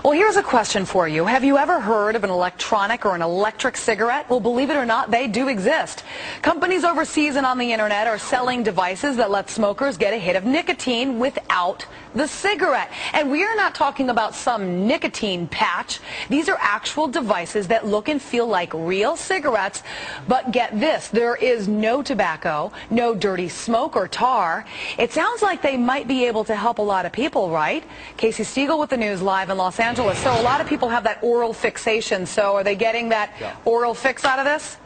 Well, here's a question for you. Have you ever heard of an electronic or an electric cigarette? Well, believe it or not, they do exist. Companies overseas and on the internet are selling devices that let smokers get a hit of nicotine without the cigarette. And we are not talking about some nicotine patch. These are actual devices that look and feel like real cigarettes, but get this, there is no tobacco, no dirty smoke or tar. It sounds like they might be able to help a lot of people, right? Casey Stiegel with the news live in Los Angeles. So a lot of people have that oral fixation. So are they getting that oral fix out of this?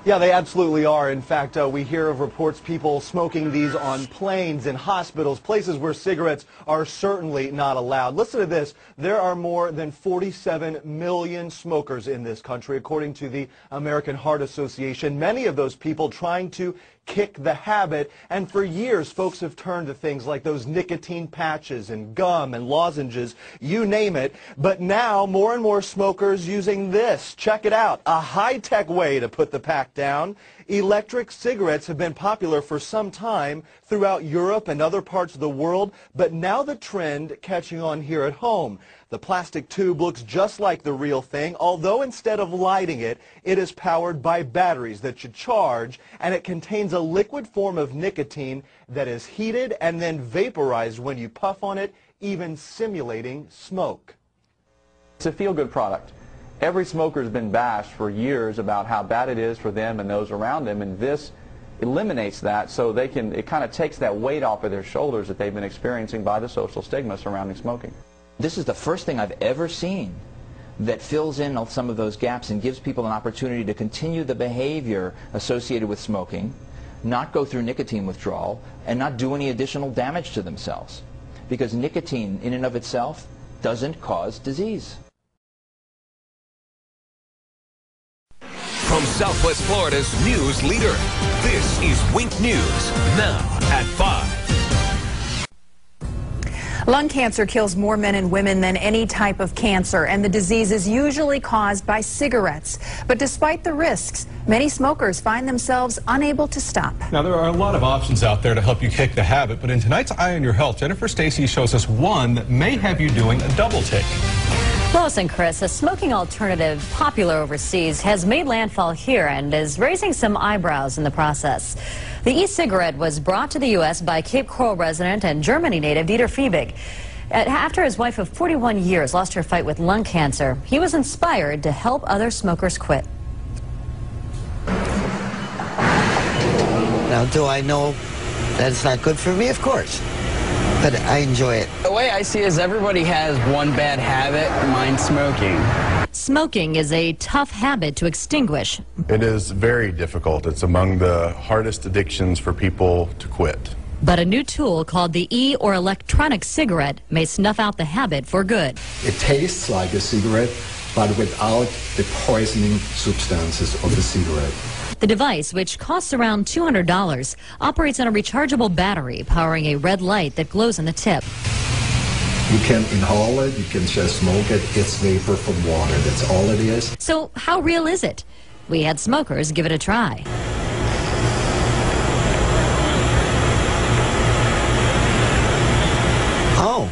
Yeah, they absolutely are. In fact, we hear of reports people smoking these on planes, in hospitals, places where cigarettes are certainly not allowed. Listen to this. There are more than 47 million smokers in this country, according to the American Heart Association. Many of those people trying to kick the habit, and for years folks have turned to things like those nicotine patches and gum and lozenges, you name it. But now more and more smokers using this. Check it out, a high-tech way to put the pack down. Electric cigarettes have been popular for some time throughout Europe and other parts of the world, but now the trend catching on here at home. The plastic tube looks just like the real thing, although instead of lighting it, it is powered by batteries that you charge, and it contains a liquid form of nicotine that is heated and then vaporized when you puff on it, even simulating smoke. It's a feel-good product. Every smoker has been bashed for years about how bad it is for them and those around them, and this eliminates that, so they can, it kind of takes that weight off of their shoulders that they've been experiencing by the social stigma surrounding smoking. This is the first thing I've ever seen that fills in some of those gaps and gives people an opportunity to continue the behavior associated with smoking, not go through nicotine withdrawal, and not do any additional damage to themselves. Because nicotine in and of itself doesn't cause disease. From Southwest Florida's news leader, this is Wink News, now at 5. Lung cancer kills more men and women than any type of cancer, and the disease is usually caused by cigarettes. But despite the risks, many smokers find themselves unable to stop. Now, there are a lot of options out there to help you kick the habit, but in tonight's Eye on Your Health, Jennifer Stacy shows us one that may have you doing a double take. Lois and Chris, a smoking alternative popular overseas has made landfall here and is raising some eyebrows in the process. The e-cigarette was brought to the U.S. by Cape Coral resident and Germany native Dieter Fiebig. After his wife of 41 years lost her fight with lung cancer, he was inspired to help other smokers quit. Now, do I know that it's not good for me? Of course. But I enjoy it. The way I see it is everybody has one bad habit, mine's smoking. Smoking is a tough habit to extinguish. It is very difficult. It's among the hardest addictions for people to quit. But a new tool called the e- or electronic cigarette may snuff out the habit for good. It tastes like a cigarette, but without the poisoning substances of the cigarette. The device, which costs around $200, operates on a rechargeable battery powering a red light that glows on the tip. You can inhale it, you can just smoke it, it's vapor from water, that's all it is. So how real is it? We had smokers give it a try. Oh,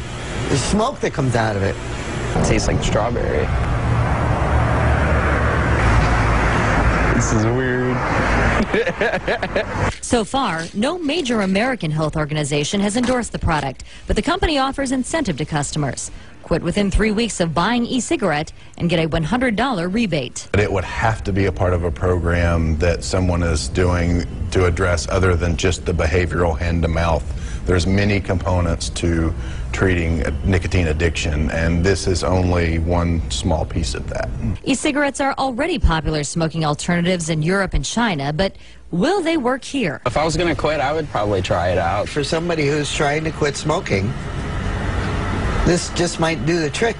there's smoke that comes out of it. It tastes like strawberry. This is weird. So far, no major American health organization has endorsed the product, but the company offers incentive to customers. Quit within 3 weeks of buying e-cigarette and get a $100 rebate. But it would have to be a part of a program that someone is doing to address other than just the behavioral hand-to-mouth. There's many components to treating nicotine addiction, and this is only one small piece of that. E-cigarettes are already popular smoking alternatives in Europe and China, but will they work here? If I was going to quit, I would probably try it out. For somebody who's trying to quit smoking, this just might do the trick.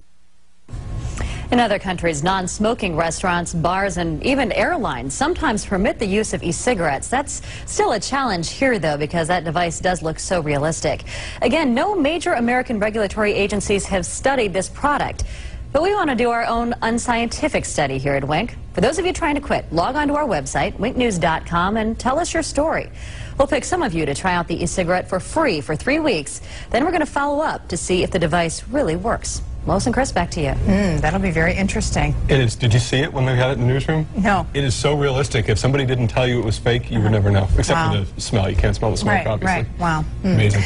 In other countries, non-smoking restaurants, bars, and even airlines sometimes permit the use of e-cigarettes. That's still a challenge here, though, because that device does look so realistic. Again, no major American regulatory agencies have studied this product. But we want to do our own unscientific study here at Wink. For those of you trying to quit, log on to our website, winknews.com, and tell us your story. We'll pick some of you to try out the e-cigarette for free for 3 weeks. Then we're going to follow up to see if the device really works. Lois and Chris, back to you. That'll be very interesting. It is. Did you see it when we had it in the newsroom? No. It is so realistic. If somebody didn't tell you it was fake, you would never know. Except for the smell. You can't smell the smoke, obviously. Right. Wow. Amazing.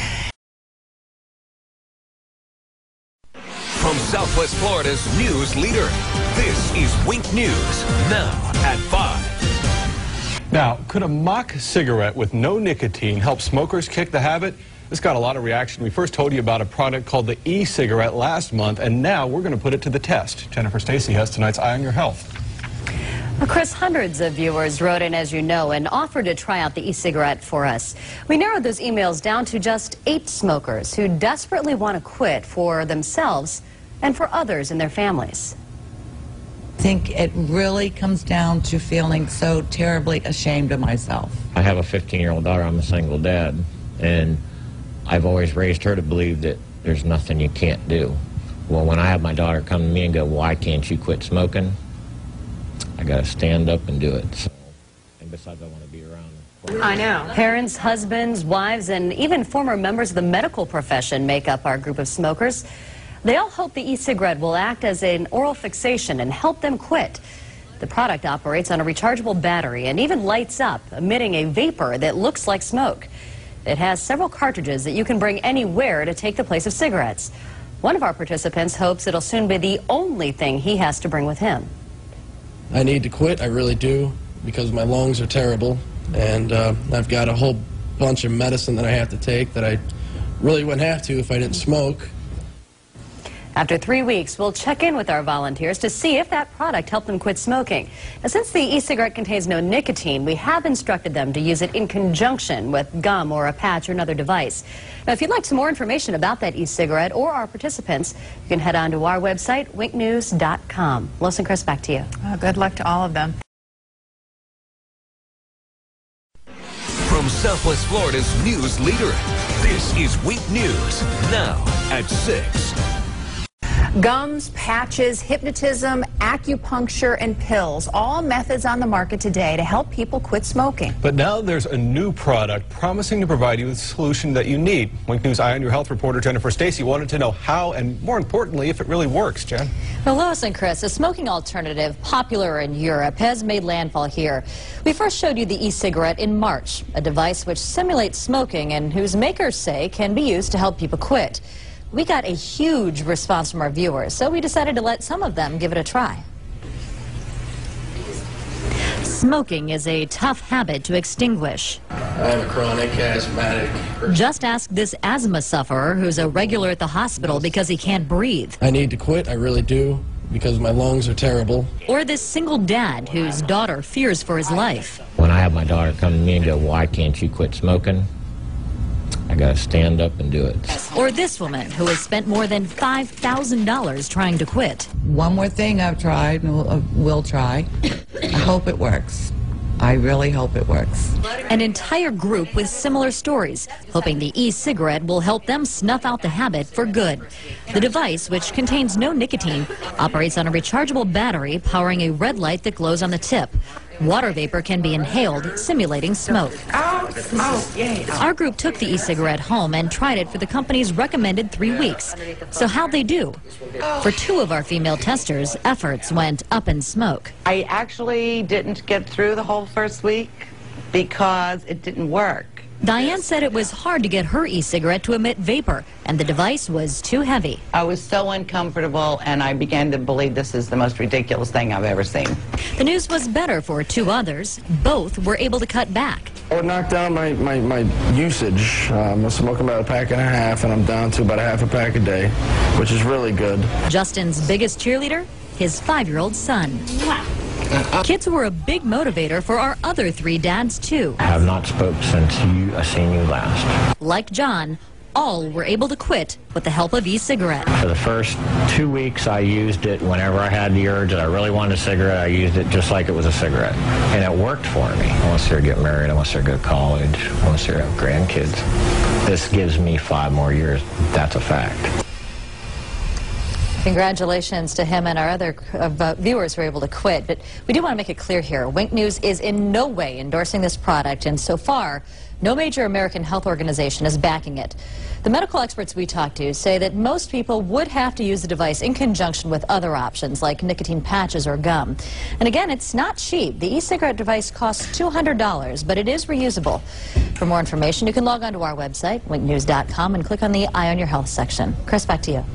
From Southwest Florida's news leader, this is Wink News, now at 5. Now, could a mock cigarette with no nicotine help smokers kick the habit? This got a lot of reaction. We first told you about a product called the e-cigarette last month, and now we're going to put it to the test. Jennifer Stacy has tonight's Eye on Your Health. Well, Chris, hundreds of viewers wrote in, as you know, and offered to try out the e-cigarette for us. We narrowed those emails down to just 8 smokers who desperately want to quit for themselves and for others in their families. I think it really comes down to feeling so terribly ashamed of myself. I have a 15-year-old daughter. I'm a single dad, and I've always raised her to believe that there's nothing you can't do. Well, when I have my daughter come to me and go, why can't you quit smoking? I got to stand up and do it. So, and besides, I want to be around. I know. Parents, husbands, wives, and even former members of the medical profession make up our group of smokers. They all hope the e-cigarette will act as an oral fixation and help them quit. The product operates on a rechargeable battery and even lights up, emitting a vapor that looks like smoke. It has several cartridges that you can bring anywhere to take the place of cigarettes. One of our participants hopes it'll soon be the only thing he has to bring with him. I need to quit, I really do, because my lungs are terrible, and I've got a whole bunch of medicine that I have to take that I really wouldn't have to if I didn't smoke. After 3 weeks, we'll check in with our volunteers to see if that product helped them quit smoking. Now, since the e-cigarette contains no nicotine, we have instructed them to use it in conjunction with gum or a patch or another device. Now, if you'd like some more information about that e-cigarette or our participants, you can head on to our website, winknews.com. Lois and Chris, back to you. Good luck to all of them. From Southwest Florida's news leader, this is Wink News, now at 6. Gums, patches, hypnotism, acupuncture, and pills, all methods on the market today to help people quit smoking. But now there's a new product promising to provide you with the solution that you need. Wink News Eye on Your Health reporter Jennifer Stacy wanted to know how and, more importantly, if it really works. Jen? Well, Lois and Chris, a smoking alternative popular in Europe has made landfall here. We first showed you the e-cigarette in March, a device which simulates smoking and whose makers say can be used to help people quit. We got a huge response from our viewers, so we decided to let some of them give it a try. Smoking is a tough habit to extinguish. I am a chronic asthmatic person. Just ask this asthma sufferer who's a regular at the hospital because he can't breathe. I need to quit, I really do, because my lungs are terrible. Or this single dad whose daughter fears for his life. When I have my daughter come to me and go, why can't you quit smoking? I got to stand up and do it. Or this woman who has spent more than $5,000 trying to quit. One more thing I've tried and will try. I hope it works. I really hope it works. An entire group with similar stories, hoping the e-cigarette will help them snuff out the habit for good. The device, which contains no nicotine, operates on a rechargeable battery powering a red light that glows on the tip. Water vapor can be inhaled, simulating smoke. Our group took the e-cigarette home and tried it for the company's recommended 3 weeks. So how'd they do? For 2 of our female testers, efforts went up in smoke. I actually didn't get through the whole first week because it didn't work. Diane said it was hard to get her e-cigarette to emit vapor, and the device was too heavy. I was so uncomfortable, and I began to believe this is the most ridiculous thing I've ever seen. The news was better for 2 others. Both were able to cut back. I would knock down my usage. I'm smoking about a pack and a half, and I'm down to about a half a pack a day, which is really good. Justin's biggest cheerleader? His 5-year-old son. Kids were a big motivator for our other 3 dads, too. I have not spoke since I seen you last. Like John, all were able to quit with the help of e-cigarette. For the first 2 weeks, I used it whenever I had the urge that I really wanted a cigarette. I used it just like it was a cigarette. And it worked for me. I want to see her get married. I want to see her go to college. I want to see her have grandkids. This gives me 5 more years. That's a fact. Congratulations to him and our other viewers who were able to quit. But we do want to make it clear here, Wink News is in no way endorsing this product, and so far, no major American health organization is backing it. The medical experts we talked to say that most people would have to use the device in conjunction with other options like nicotine patches or gum. And again, it's not cheap. The e-cigarette device costs $200, but it is reusable. For more information, you can log on to our website, winknews.com, and click on the Eye on Your Health section. Chris, back to you.